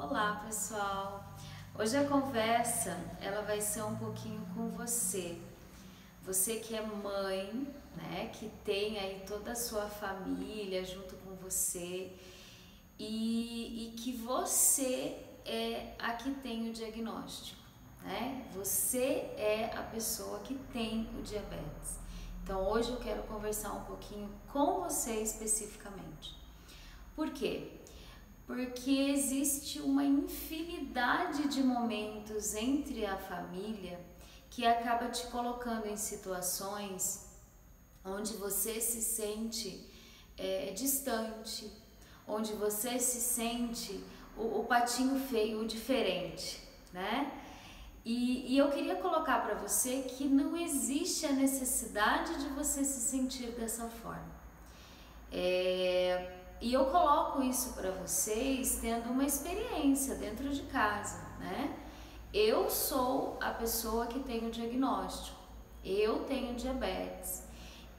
Olá pessoal, hoje a conversa ela vai ser um pouquinho com você que é mãe, né, que tem aí toda a sua família junto com você e que você é a que tem o diagnóstico, né, você é a pessoa que tem o diabetes. Então hoje eu quero conversar um pouquinho com você especificamente. Por quê? Porque existe uma infinidade de momentos entre a família que acaba te colocando em situações onde você se sente distante, onde você se sente o patinho feio, o diferente, né? E eu queria colocar para você que não existe a necessidade de você se sentir dessa forma. E eu coloco isso para vocês tendo uma experiência dentro de casa, né? Eu sou a pessoa que tem o diagnóstico, eu tenho diabetes.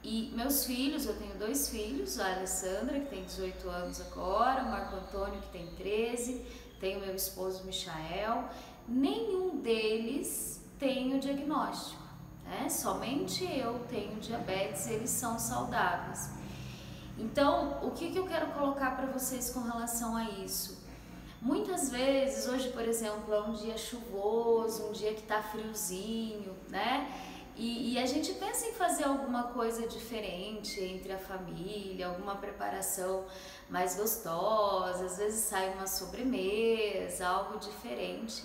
E meus filhos, eu tenho 2 filhos, a Alessandra, que tem 18 anos agora, o Marco Antônio, que tem 13, tenho meu esposo Michael. Nenhum deles tem o diagnóstico, né? Somente eu tenho diabetes, eles são saudáveis. Então, o que eu quero colocar para vocês com relação a isso? Muitas vezes, hoje por exemplo, é um dia chuvoso, um dia que tá friozinho, né? E a gente pensa em fazer alguma coisa diferente entre a família, alguma preparação mais gostosa, às vezes sai uma sobremesa, algo diferente.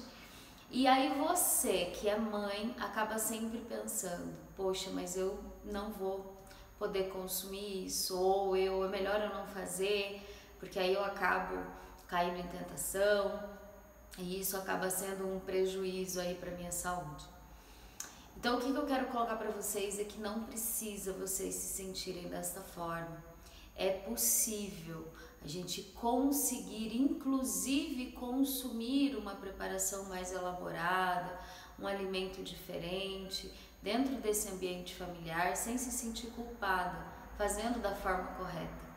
E aí você, que é mãe, acaba sempre pensando, poxa, mas eu não vou poder consumir isso, ou é melhor eu não fazer, porque aí eu acabo caindo em tentação e isso acaba sendo um prejuízo aí para minha saúde. Então o que eu quero colocar para vocês é que não precisa vocês se sentirem desta forma. É possível a gente conseguir inclusive consumir uma preparação mais elaborada, um alimento diferente, dentro desse ambiente familiar, sem se sentir culpada, fazendo da forma correta.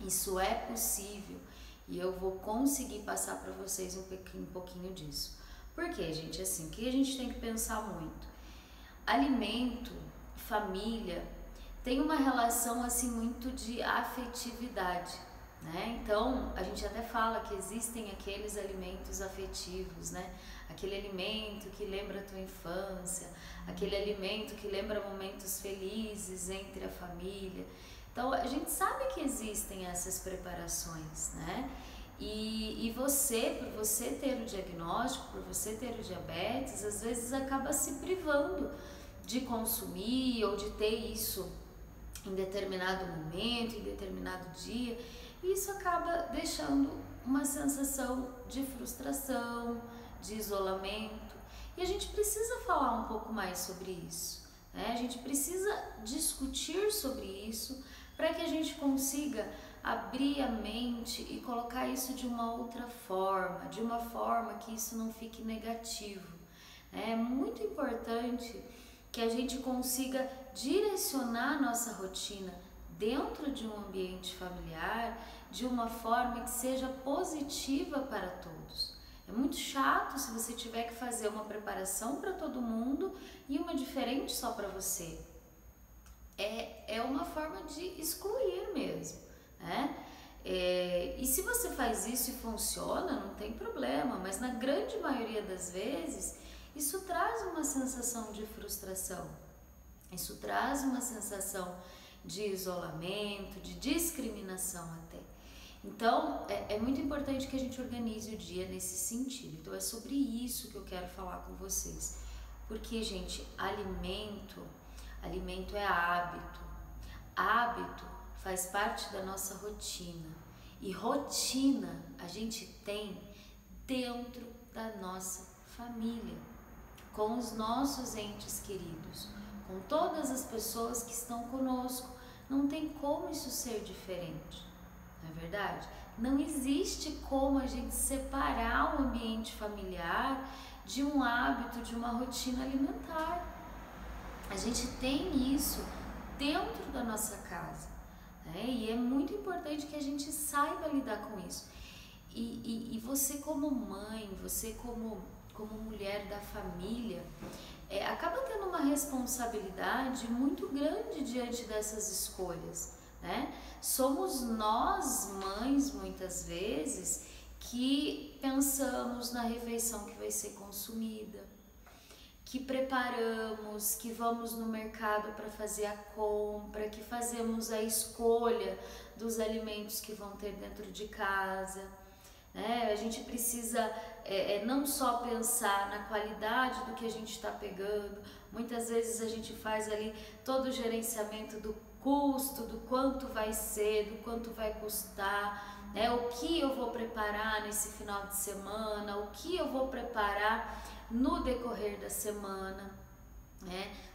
Isso é possível e eu vou conseguir passar para vocês um pouquinho disso. Porque, gente, assim, o que a gente tem que pensar muito? Alimento, família, tem uma relação assim muito de afetividade, né? Então, a gente até fala que existem aqueles alimentos afetivos, né? Aquele alimento que lembra a tua infância, aquele alimento que lembra momentos felizes entre a família. Então, a gente sabe que existem essas preparações, né? E você, por você ter o diagnóstico, por você ter o diabetes, às vezes acaba se privando de consumir ou de ter isso em determinado momento, em determinado dia, e isso acaba deixando uma sensação de frustração, de isolamento, e a gente precisa falar um pouco mais sobre isso, né? A gente precisa discutir sobre isso para que a gente consiga abrir a mente e colocar isso de uma outra forma, de uma forma que isso não fique negativo. É muito importante que a gente consiga direcionar a nossa rotina dentro de um ambiente familiar de uma forma que seja positiva para todos. É muito chato se você tiver que fazer uma preparação para todo mundo e uma diferente só para você. É uma forma de excluir mesmo, né? E se você faz isso e funciona, não tem problema, mas na grande maioria das vezes isso traz uma sensação de frustração, isso traz uma sensação de isolamento, de discriminação até. Então, é muito importante que a gente organize o dia nesse sentido. Então, é sobre isso que eu quero falar com vocês. Porque, gente, alimento é hábito. Hábito faz parte da nossa rotina. E rotina a gente tem dentro da nossa família, com os nossos entes queridos, com todas as pessoas que estão conosco. Não tem como isso ser diferente, não é verdade? Não existe como a gente separar o ambiente familiar de um hábito, de uma rotina alimentar. A gente tem isso dentro da nossa casa, né? E é muito importante que a gente saiba lidar com isso. E você como mãe, você como mulher da família, acaba tendo uma responsabilidade muito grande diante dessas escolhas, né? Somos nós, mães, muitas vezes, que pensamos na refeição que vai ser consumida, que preparamos, que vamos no mercado para fazer a compra, que fazemos a escolha dos alimentos que vão ter dentro de casa. A gente precisa não só pensar na qualidade do que a gente está pegando, muitas vezes a gente faz ali todo o gerenciamento do custo, do quanto vai ser, do quanto vai custar, o que eu vou preparar nesse final de semana, o que eu vou preparar no decorrer da semana.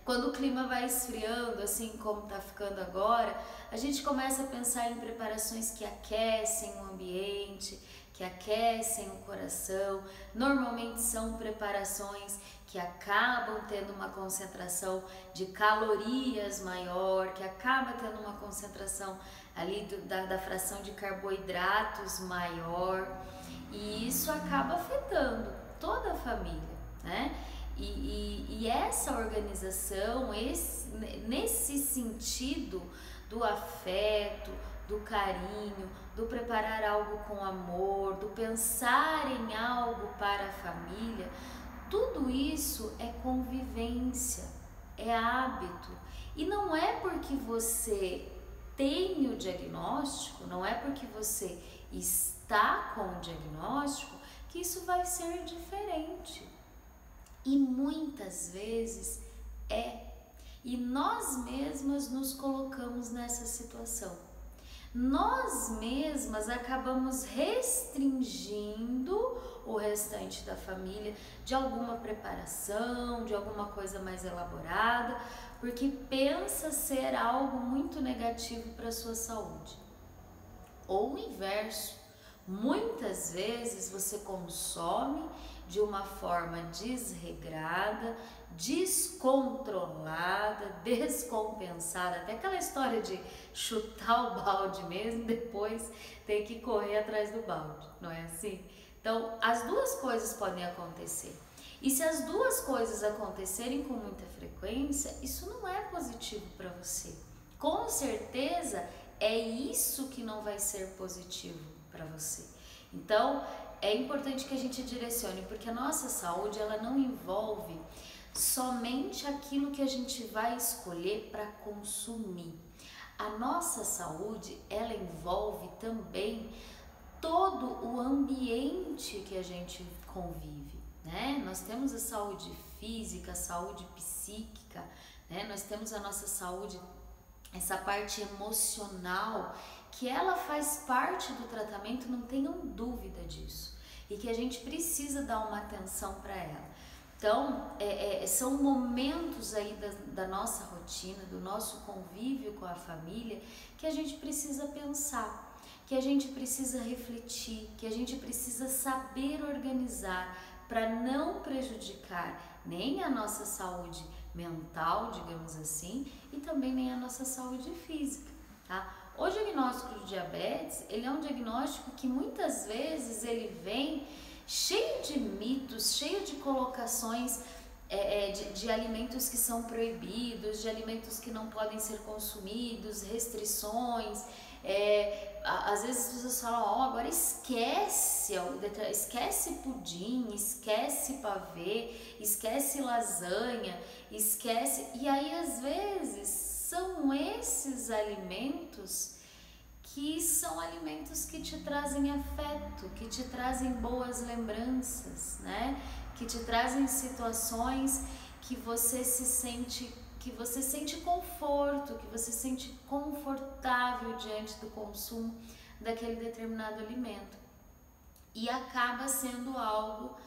Quando o clima vai esfriando, assim como está ficando agora, a gente começa a pensar em preparações que aquecem o ambiente, que aquecem o coração. Normalmente são preparações que acabam tendo uma concentração de calorias maior, que acaba tendo uma concentração ali da fração de carboidratos maior, e isso acaba afetando toda a família, né? E essa organização, nesse sentido do afeto, do carinho, do preparar algo com amor, do pensar em algo para a família, tudo isso é convivência, é hábito. E não é porque você tem o diagnóstico, não é porque você está com o diagnóstico que isso vai ser diferente. E muitas vezes e nós mesmas nos colocamos nessa situação. Nós mesmas acabamos restringindo o restante da família de alguma preparação, de alguma coisa mais elaborada, porque pensa ser algo muito negativo para a sua saúde. Ou o inverso, muitas vezes você consome de uma forma desregrada, descontrolada, descompensada, até aquela história de chutar o balde mesmo, depois tem que correr atrás do balde, não é assim? Então, as duas coisas podem acontecer. E se as duas coisas acontecerem com muita frequência, isso não é positivo para você. Com certeza, é isso que não vai ser positivo para você. Então, é importante que a gente direcione, porque a nossa saúde, ela não envolve somente aquilo que a gente vai escolher para consumir. A nossa saúde, ela envolve também todo o ambiente que a gente convive, né? Nós temos a saúde física, a saúde psíquica, né? Nós temos a nossa saúde, essa parte emocional, que ela faz parte do tratamento, não tenham dúvida disso, e que a gente precisa dar uma atenção para ela. Então, são momentos aí da nossa rotina, do nosso convívio com a família, que a gente precisa pensar, que a gente precisa refletir, que a gente precisa saber organizar para não prejudicar nem a nossa saúde mental, digamos assim, e também nem a nossa saúde física, tá? O diagnóstico de diabetes, ele é um diagnóstico que muitas vezes ele vem cheio de mitos, cheio de colocações de alimentos que são proibidos, de alimentos que não podem ser consumidos, restrições. Às vezes as pessoas falam, agora esquece pudim, esquece pavê, esquece lasanha, esquece... E aí às vezes são esses alimentos que são alimentos que te trazem afeto, que te trazem boas lembranças, né? Que te trazem situações que você sente conforto, que você se sente confortável diante do consumo daquele determinado alimento. E acaba sendo algo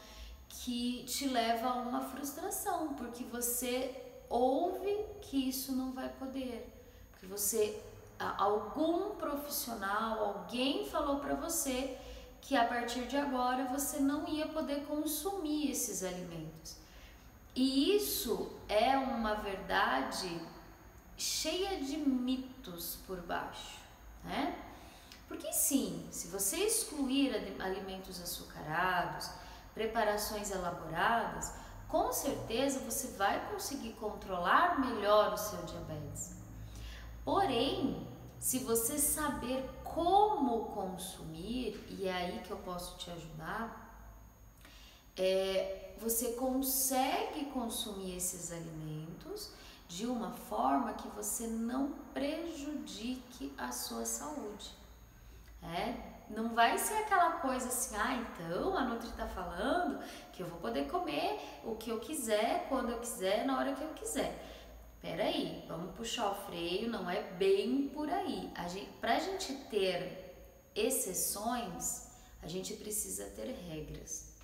que te leva a uma frustração, porque você ouve que isso não vai poder, porque algum profissional, alguém falou para você que a partir de agora você não ia poder consumir esses alimentos. E isso é uma verdade cheia de mitos por baixo, né? Porque sim, se você excluir alimentos açucarados, preparações elaboradas, com certeza você vai conseguir controlar melhor o seu diabetes. Porém, se você saber como consumir, e é aí que eu posso te ajudar, você consegue consumir esses alimentos de uma forma que você não prejudique a sua saúde. Não vai ser aquela coisa assim, então a Nutri tá falando que eu vou poder comer o que eu quiser, quando eu quiser, na hora que eu quiser. Peraí, vamos puxar o freio, não é bem por aí. Pra gente ter exceções, a gente precisa ter regras.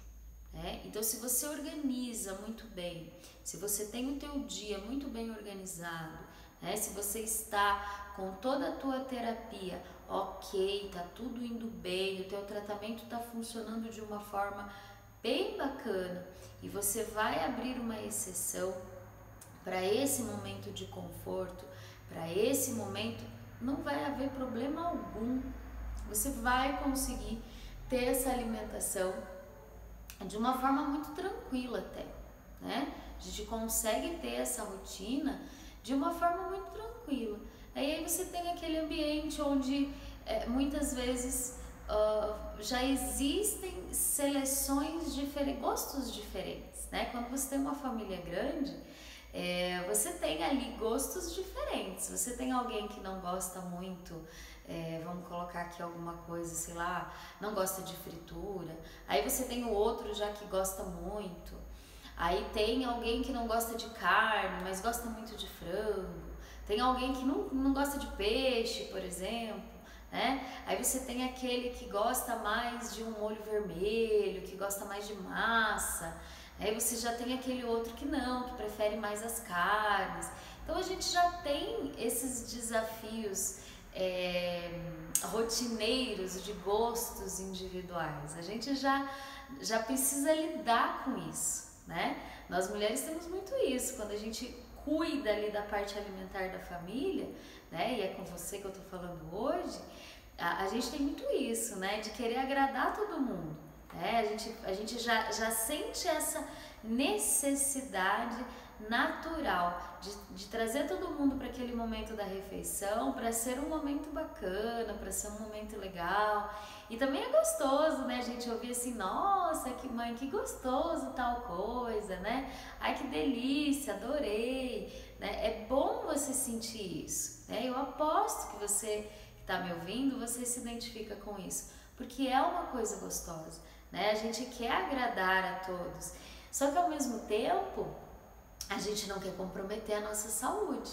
Então, se você organiza muito bem, se você tem o teu dia muito bem organizado, se você está com toda a tua terapia ok, tá tudo indo bem, o teu tratamento tá funcionando de uma forma bem bacana e você vai abrir uma exceção para esse momento de conforto, para esse momento, não vai haver problema algum. Você vai conseguir ter essa alimentação de uma forma muito tranquila até, A gente consegue ter essa rotina de uma forma muito tranquila. Aí você tem aquele ambiente onde muitas vezes já existem seleções diferentes, gostos diferentes, Quando você tem uma família grande, você tem ali gostos diferentes. Você tem alguém que não gosta muito, vamos colocar aqui alguma coisa, sei lá, não gosta de fritura. Aí você tem o outro já que gosta muito. Aí tem alguém que não gosta de carne, mas gosta muito de frango. Tem alguém que não gosta de peixe, por exemplo, Aí você tem aquele que gosta mais de um molho vermelho, que gosta mais de massa. Aí você já tem aquele outro que não, que prefere mais as carnes. Então a gente já tem esses desafios rotineiros de gostos individuais. A gente já precisa lidar com isso, Nós mulheres temos muito isso. Quando a gente cuida ali da parte alimentar da família, e é com você que eu tô falando hoje, a gente tem muito isso, de querer agradar todo mundo. A gente já sente essa necessidade natural de trazer todo mundo para aquele momento da refeição, para ser um momento bacana, para ser um momento legal. E também é gostoso, A gente ouvir assim, nossa, que mãe, que gostoso tal coisa, Ai, que delícia, adorei, É bom você sentir isso, Eu aposto que você que está me ouvindo, você se identifica com isso, porque é uma coisa gostosa, A gente quer agradar a todos, só que ao mesmo tempo a gente não quer comprometer a nossa saúde,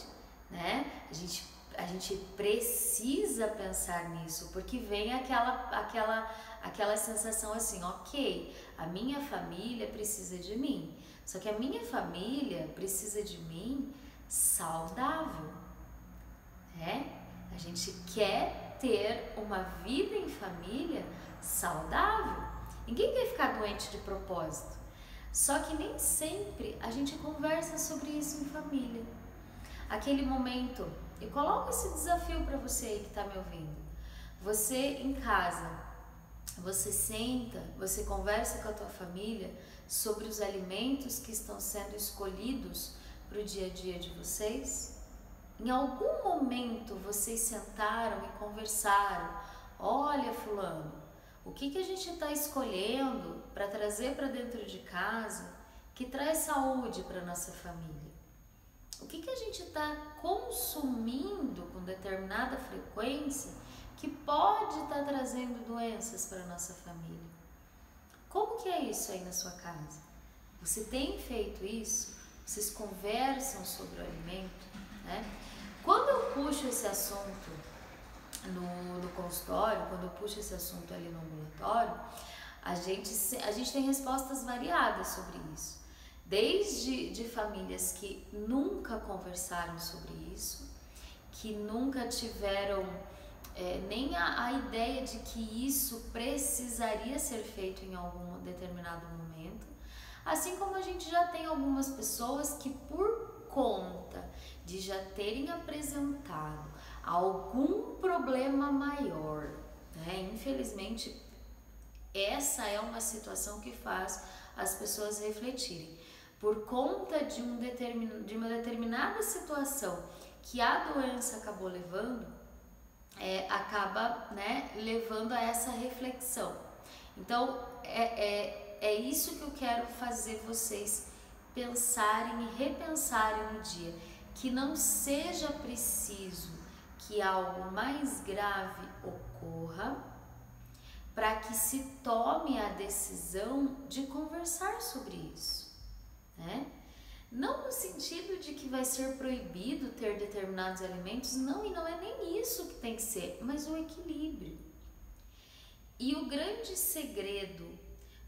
A gente precisa pensar nisso, porque vem aquela sensação assim, ok, a minha família precisa de mim, só que a minha família precisa de mim saudável, A gente quer ter uma vida em família saudável. Ninguém quer ficar doente de propósito. Só que nem sempre a gente conversa sobre isso em família. Aquele momento, eu coloco esse desafio para você aí que está me ouvindo. Você em casa, você senta, você conversa com a tua família sobre os alimentos que estão sendo escolhidos para o dia a dia de vocês? Em algum momento vocês sentaram e conversaram, olha fulano, o que a gente está escolhendo para trazer para dentro de casa que traz saúde para nossa família? O que a gente está consumindo com determinada frequência que pode estar trazendo doenças para nossa família? Como que é isso aí na sua casa? Você tem feito isso? Vocês conversam sobre o alimento? Quando eu puxo esse assunto no consultório, quando eu puxo esse assunto ali no ambulatório, a gente tem respostas variadas sobre isso. Desde de famílias que nunca conversaram sobre isso, que nunca tiveram nem a ideia de que isso precisaria ser feito em algum determinado momento, assim como a gente já tem algumas pessoas que por conta de já terem apresentado algum problema maior, né? Infelizmente, essa é uma situação que faz as pessoas refletirem. Por conta de uma determinada situação que a doença acabou levando, acaba, né, levando a essa reflexão. Então, é isso que eu quero fazer vocês pensarem e repensarem no dia. Que não seja preciso que algo mais grave ocorra para que se tome a decisão de conversar sobre isso, né? Não no sentido de que vai ser proibido ter determinados alimentos, não, e não é nem isso que tem que ser, mas o equilíbrio. E o grande segredo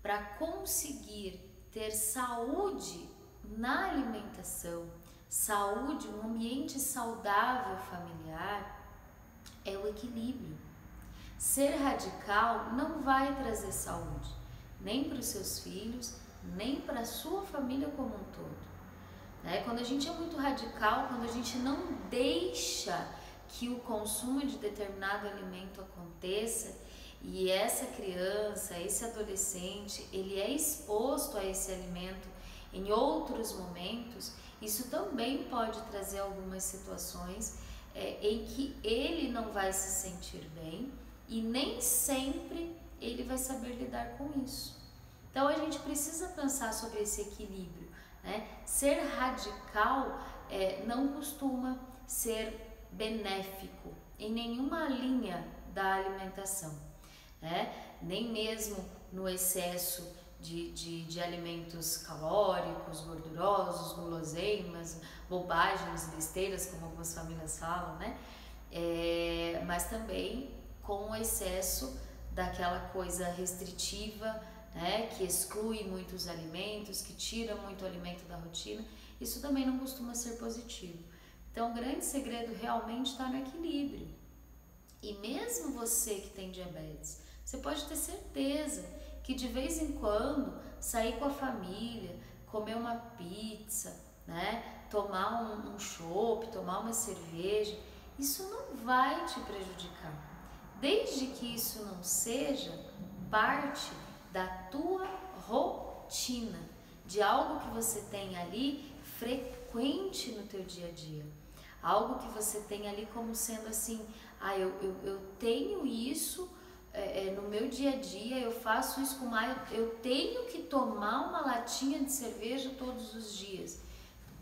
para conseguir ter saúde na alimentação, saúde, um ambiente saudável familiar, é o equilíbrio. Ser radical não vai trazer saúde, nem para os seus filhos, nem para a sua família como um todo. Né? Quando a gente é muito radical, quando a gente não deixa que o consumo de determinado alimento aconteça e essa criança, esse adolescente, ele é exposto a esse alimento em outros momentos, isso também pode trazer algumas situações em que ele não vai se sentir bem e nem sempre ele vai saber lidar com isso. Então a gente precisa pensar sobre esse equilíbrio, né? Ser radical não costuma ser benéfico em nenhuma linha da alimentação, né? Nem mesmo no excesso de alimentos calóricos, gordurosos, guloseimas, bobagens, besteiras, como algumas famílias falam, né? Mas também com o excesso daquela coisa restritiva, né, que exclui muitos alimentos, que tira muito alimento da rotina, isso também não costuma ser positivo. Então, o grande segredo realmente está no equilíbrio. E mesmo você que tem diabetes, você pode ter certeza que de vez em quando sair com a família, comer uma pizza, né, tomar um chopp, tomar uma cerveja, isso não vai te prejudicar, desde que isso não seja parte da tua rotina, de algo que você tem ali frequente no teu dia a dia, algo que você tem ali como sendo assim, eu tenho isso no meu dia a dia, eu faço isso com mais, eu tenho que tomar uma latinha de cerveja todos os dias.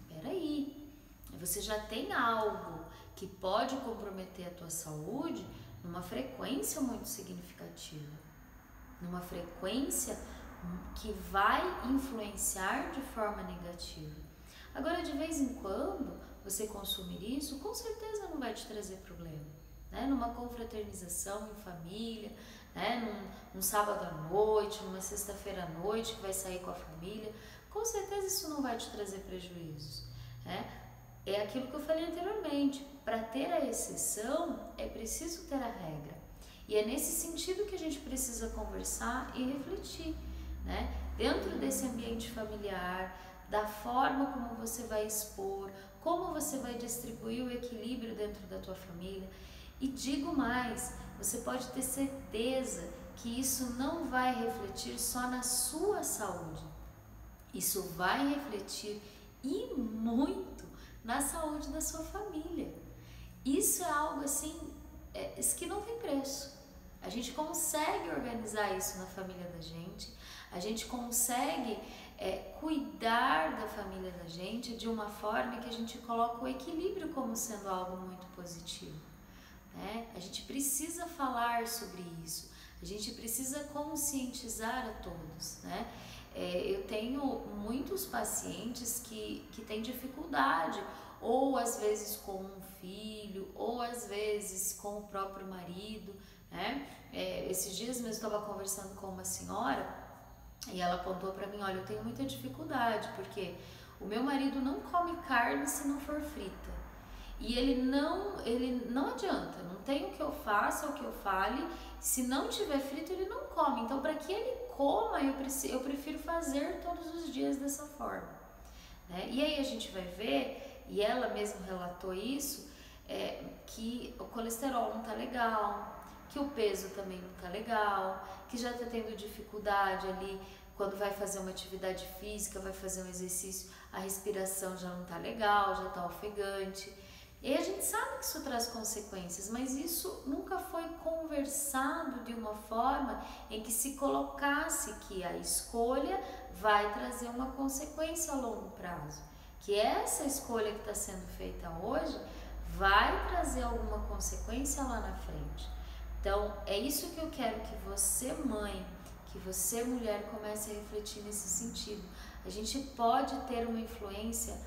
Peraí, você já tem algo que pode comprometer a tua saúde numa frequência muito significativa, numa frequência que vai influenciar de forma negativa. Agora, de vez em quando, você consumir isso, com certeza não vai te trazer problema, né? Numa confraternização em família, né? Num sábado à noite, numa sexta-feira à noite, que vai sair com a família, com certeza isso não vai te trazer prejuízos, né? É aquilo que eu falei anteriormente, para ter a exceção, é preciso ter a regra. E é nesse sentido que a gente precisa conversar e refletir, né? Dentro desse ambiente familiar, da forma como você vai expor, como você vai distribuir o equilíbrio dentro da tua família. E digo mais, você pode ter certeza que isso não vai refletir só na sua saúde. Isso vai refletir e muito na saúde da sua família. Isso é algo assim, isso que não tem preço. A gente consegue organizar isso na família da gente, a gente consegue cuidar da família da gente de uma forma que a gente coloca o equilíbrio como sendo algo muito positivo, né? A gente precisa falar sobre isso, a gente precisa conscientizar a todos, né? Eu tenho muitos pacientes que têm dificuldade, ou às vezes com um filho, ou às vezes com o próprio marido, né? Esses dias mesmo eu estava conversando com uma senhora e ela contou para mim, olha, eu tenho muita dificuldade porque o meu marido não come carne se não for frita e ele não adianta, não tem o que eu faça, o que eu fale, se não tiver frito ele não come, então para que ele coma eu prefiro fazer todos os dias dessa forma, né? E aí a gente vai ver, e ela mesma relatou isso, que o colesterol não tá legal, que o peso também não tá legal, que já tá tendo dificuldade ali quando vai fazer uma atividade física, vai fazer um exercício, a respiração já não tá legal, já tá ofegante. E a gente sabe que isso traz consequências, mas isso nunca foi conversado de uma forma em que se colocasse que a escolha vai trazer uma consequência a longo prazo. Que essa escolha que está sendo feita hoje vai trazer alguma consequência lá na frente. Então, é isso que eu quero que você, mãe, que você, mulher, comece a refletir nesse sentido. A gente pode ter uma influência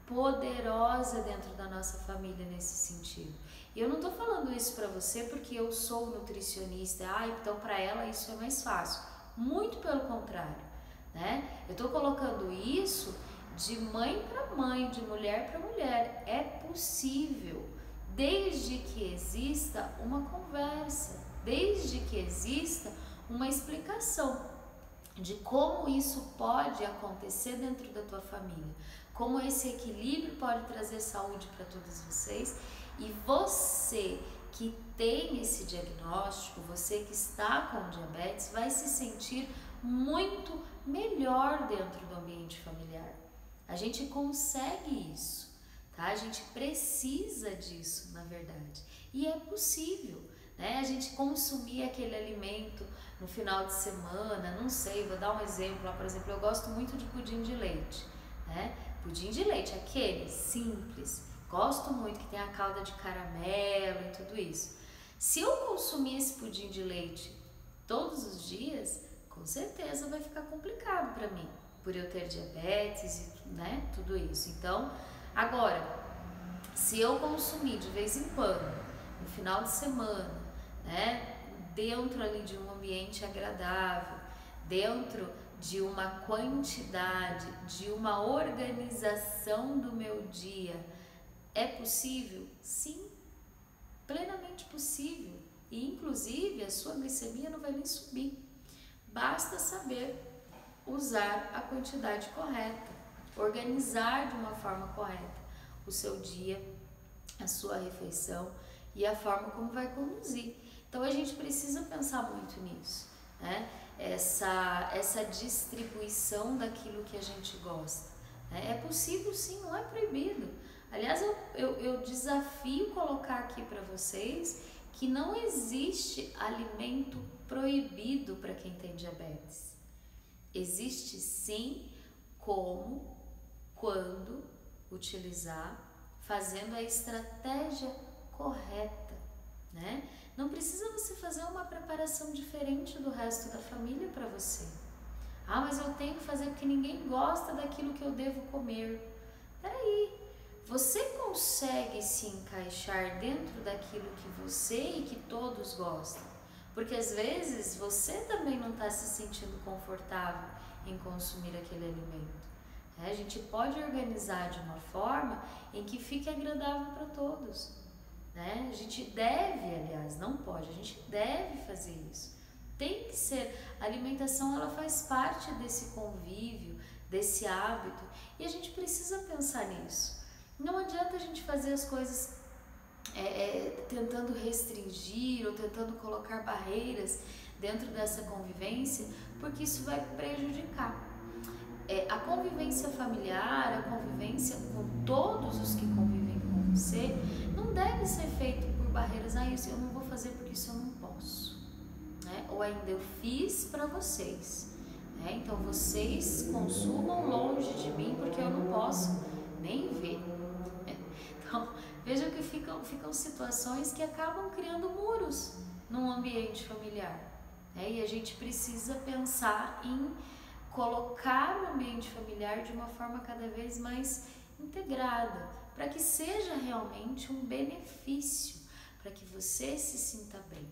poderosa dentro da nossa família nesse sentido. E eu não tô falando isso para você porque eu sou nutricionista, então para ela isso é mais fácil. Muito pelo contrário, né? Eu tô colocando isso de mãe para mãe, de mulher para mulher. É possível, desde que exista uma conversa, desde que exista uma explicação de como isso pode acontecer dentro da tua família, como esse equilíbrio pode trazer saúde para todos vocês. E você que tem esse diagnóstico, você que está com diabetes, vai se sentir muito melhor dentro do ambiente familiar. A gente consegue isso, tá? A gente precisa disso, na verdade. E é possível, né? A gente consumir aquele alimento no final de semana, não sei, vou dar um exemplo lá, por exemplo, eu gosto muito de pudim de leite, né? Pudim de leite, aquele simples, gosto muito, que tem a calda de caramelo e tudo isso. Se eu consumir esse pudim de leite todos os dias, com certeza vai ficar complicado para mim, por eu ter diabetes e, né, tudo isso. Então, agora, se eu consumir de vez em quando, no final de semana, né, dentro ali de um ambiente agradável, dentro de uma quantidade, de uma organização do meu dia, é possível? Sim, plenamente possível. E inclusive a sua glicemia não vai nem subir. Basta saber usar a quantidade correta, organizar de uma forma correta o seu dia, a sua refeição e a forma como vai conduzir. Então a gente precisa pensar muito nisso, né? Essa distribuição daquilo que a gente gosta, né? É possível sim, não é proibido. Aliás, eu desafio colocar aqui para vocês que não existe alimento proibido para quem tem diabetes. Existe sim como, quando utilizar, fazendo a estratégia correta, né? Não precisa você fazer uma preparação diferente do resto da família para você. Mas eu tenho que fazer porque ninguém gosta daquilo que eu devo comer. Peraí, você consegue se encaixar dentro daquilo que você e que todos gostam? Porque às vezes você também não está se sentindo confortável em consumir aquele alimento. A gente pode organizar de uma forma em que fique agradável para todos, né? A gente deve, aliás, não pode, a gente deve fazer isso. Tem que ser, a alimentação ela faz parte desse convívio, desse hábito, e a gente precisa pensar nisso. Não adianta a gente fazer as coisas tentando restringir ou tentando colocar barreiras dentro dessa convivência, porque isso vai prejudicar. A convivência familiar, a convivência com todos os que convivem com você, não deve ser feito por barreiras, isso eu não vou fazer porque isso eu não posso, né? Ou ainda eu fiz para vocês, né? Então vocês consumam longe de mim porque eu não posso nem ver. Então vejam que ficam situações que acabam criando muros num ambiente familiar, né? E a gente precisa pensar em colocar o ambiente familiar de uma forma cada vez mais integrada, para que seja realmente um benefício, para que você se sinta bem,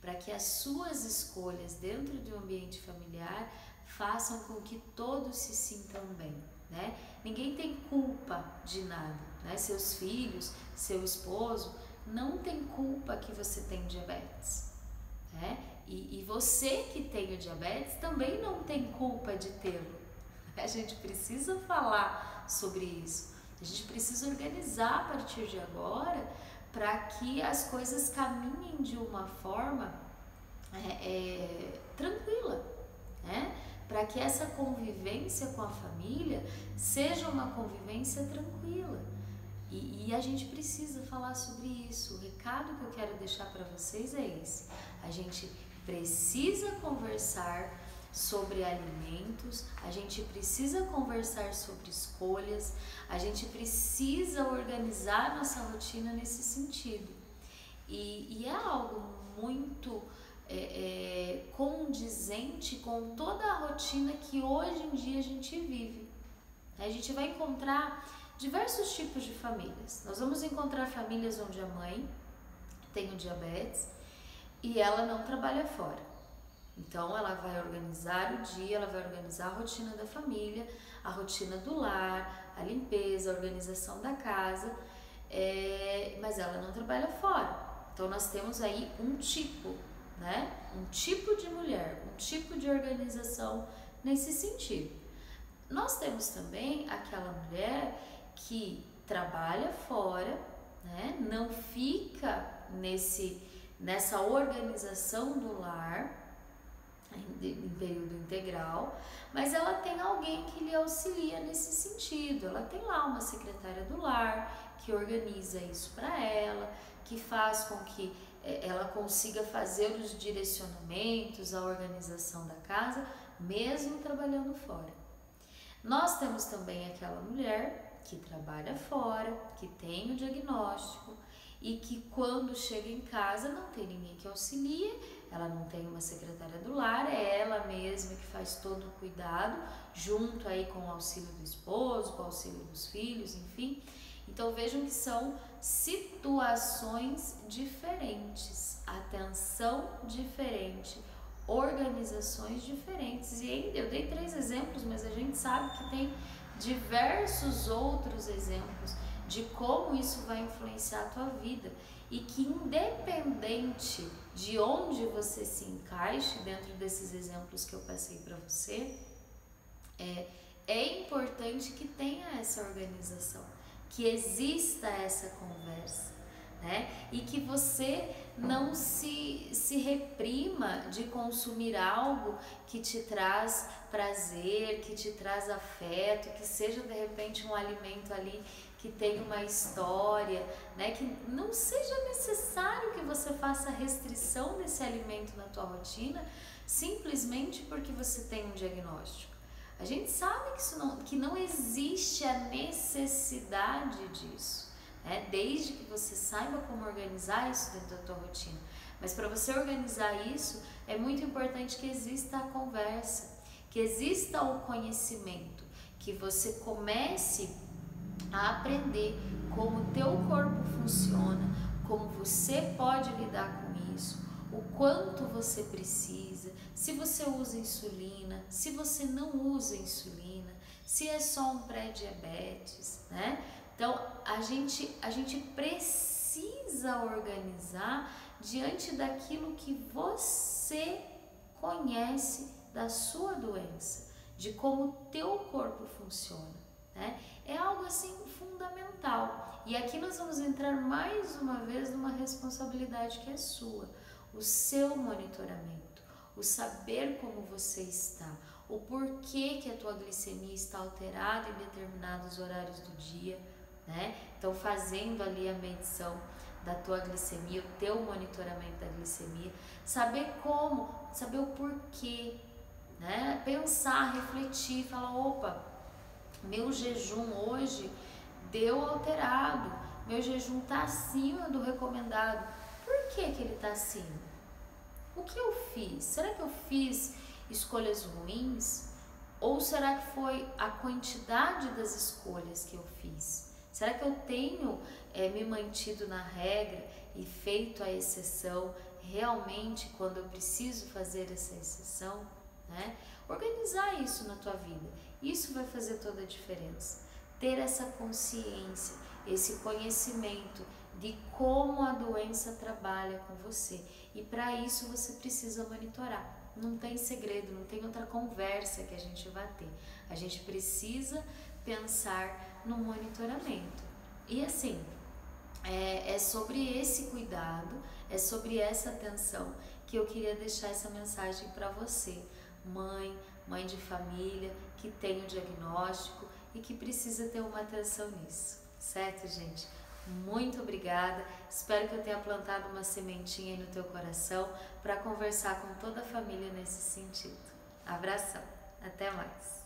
para que as suas escolhas dentro de um ambiente familiar façam com que todos se sintam bem, né? Ninguém tem culpa de nada, né? Seus filhos, seu esposo não tem culpa que você tem diabetes, né? E você que tem o diabetes também não tem culpa de tê-lo. A gente precisa falar sobre isso. A gente precisa organizar a partir de agora para que as coisas caminhem de uma forma tranquila, né? Para que essa convivência com a família seja uma convivência tranquila. E a gente precisa falar sobre isso. O recado que eu quero deixar para vocês é esse. A gente precisa conversar sobre alimentos, a gente precisa conversar sobre escolhas, a gente precisa organizar nossa rotina nesse sentido. E é algo muito condizente com toda a rotina que hoje em dia a gente vive. A gente vai encontrar diversos tipos de famílias. Nós vamos encontrar famílias onde a mãe tem o diabetes e ela não trabalha fora. Então ela vai organizar o dia, ela vai organizar a rotina da família, a rotina do lar, a limpeza, a organização da casa, mas ela não trabalha fora. Então nós temos aí um tipo, né? Um tipo de mulher, um tipo de organização nesse sentido. Nós temos também aquela mulher que trabalha fora, né? Não fica nessa organização do lar em período integral, mas ela tem alguém que lhe auxilia nesse sentido. Ela tem lá uma secretária do lar que organiza isso para ela, que faz com que ela consiga fazer os direcionamentos, a organização da casa, mesmo trabalhando fora. Nós temos também aquela mulher que trabalha fora, que tem o diagnóstico e que quando chega em casa não tem ninguém que auxilie, ela não tem uma secretária do lar, é ela mesma que faz todo o cuidado, junto aí com o auxílio do esposo, com o auxílio dos filhos, enfim. Então vejam que são situações diferentes, atenção diferente, organizações diferentes. E ainda eu dei 3 exemplos, mas a gente sabe que tem diversos outros exemplos de como isso vai influenciar a tua vida e que independente de onde você se encaixe dentro desses exemplos que eu passei para você, é importante que tenha essa organização, que exista essa conversa, né? E que você não se reprima de consumir algo que te traz prazer, que te traz afeto, que seja de repente um alimento ali que tem uma história, né? Que não seja necessário que você faça restrição desse alimento na tua rotina simplesmente porque você tem um diagnóstico. A gente sabe que não existe a necessidade disso, né? Desde que você saiba como organizar isso dentro da tua rotina. Mas para você organizar isso, é muito importante que exista a conversa, que exista o conhecimento, que você comece a aprender como o teu corpo funciona, como você pode lidar com isso, o quanto você precisa, se você usa insulina, se você não usa insulina, se é só um pré-diabetes, né? Então, a gente precisa organizar diante daquilo que você conhece da sua doença, de como o teu corpo funciona, né? É algo assim fundamental. E aqui nós vamos entrar mais uma vez numa responsabilidade que é sua, o seu monitoramento, o saber como você está, o porquê que a tua glicemia está alterada em determinados horários do dia, né? Então, fazendo ali a medição da tua glicemia, o teu monitoramento da glicemia, saber como, saber o porquê, né? Pensar, refletir, falar, opa, meu jejum hoje deu alterado, meu jejum está acima do recomendado. Por que ele está acima? O que eu fiz? Será que eu fiz escolhas ruins? Ou será que foi a quantidade das escolhas que eu fiz? Será que eu tenho me mantido na regra e feito a exceção realmente quando eu preciso fazer essa exceção, né? Organizar isso na tua vida, isso vai fazer toda a diferença. Ter essa consciência, esse conhecimento de como a doença trabalha com você. E para isso você precisa monitorar. Não tem segredo, não tem outra conversa que a gente vai ter. A gente precisa pensar no monitoramento. E assim, É sobre esse cuidado, é sobre essa atenção que eu queria deixar essa mensagem para você, mãe de família, que tem o diagnóstico e que precisa ter uma atenção nisso, certo, gente? Muito obrigada, espero que eu tenha plantado uma sementinha aí no teu coração para conversar com toda a família nesse sentido. Abração, até mais!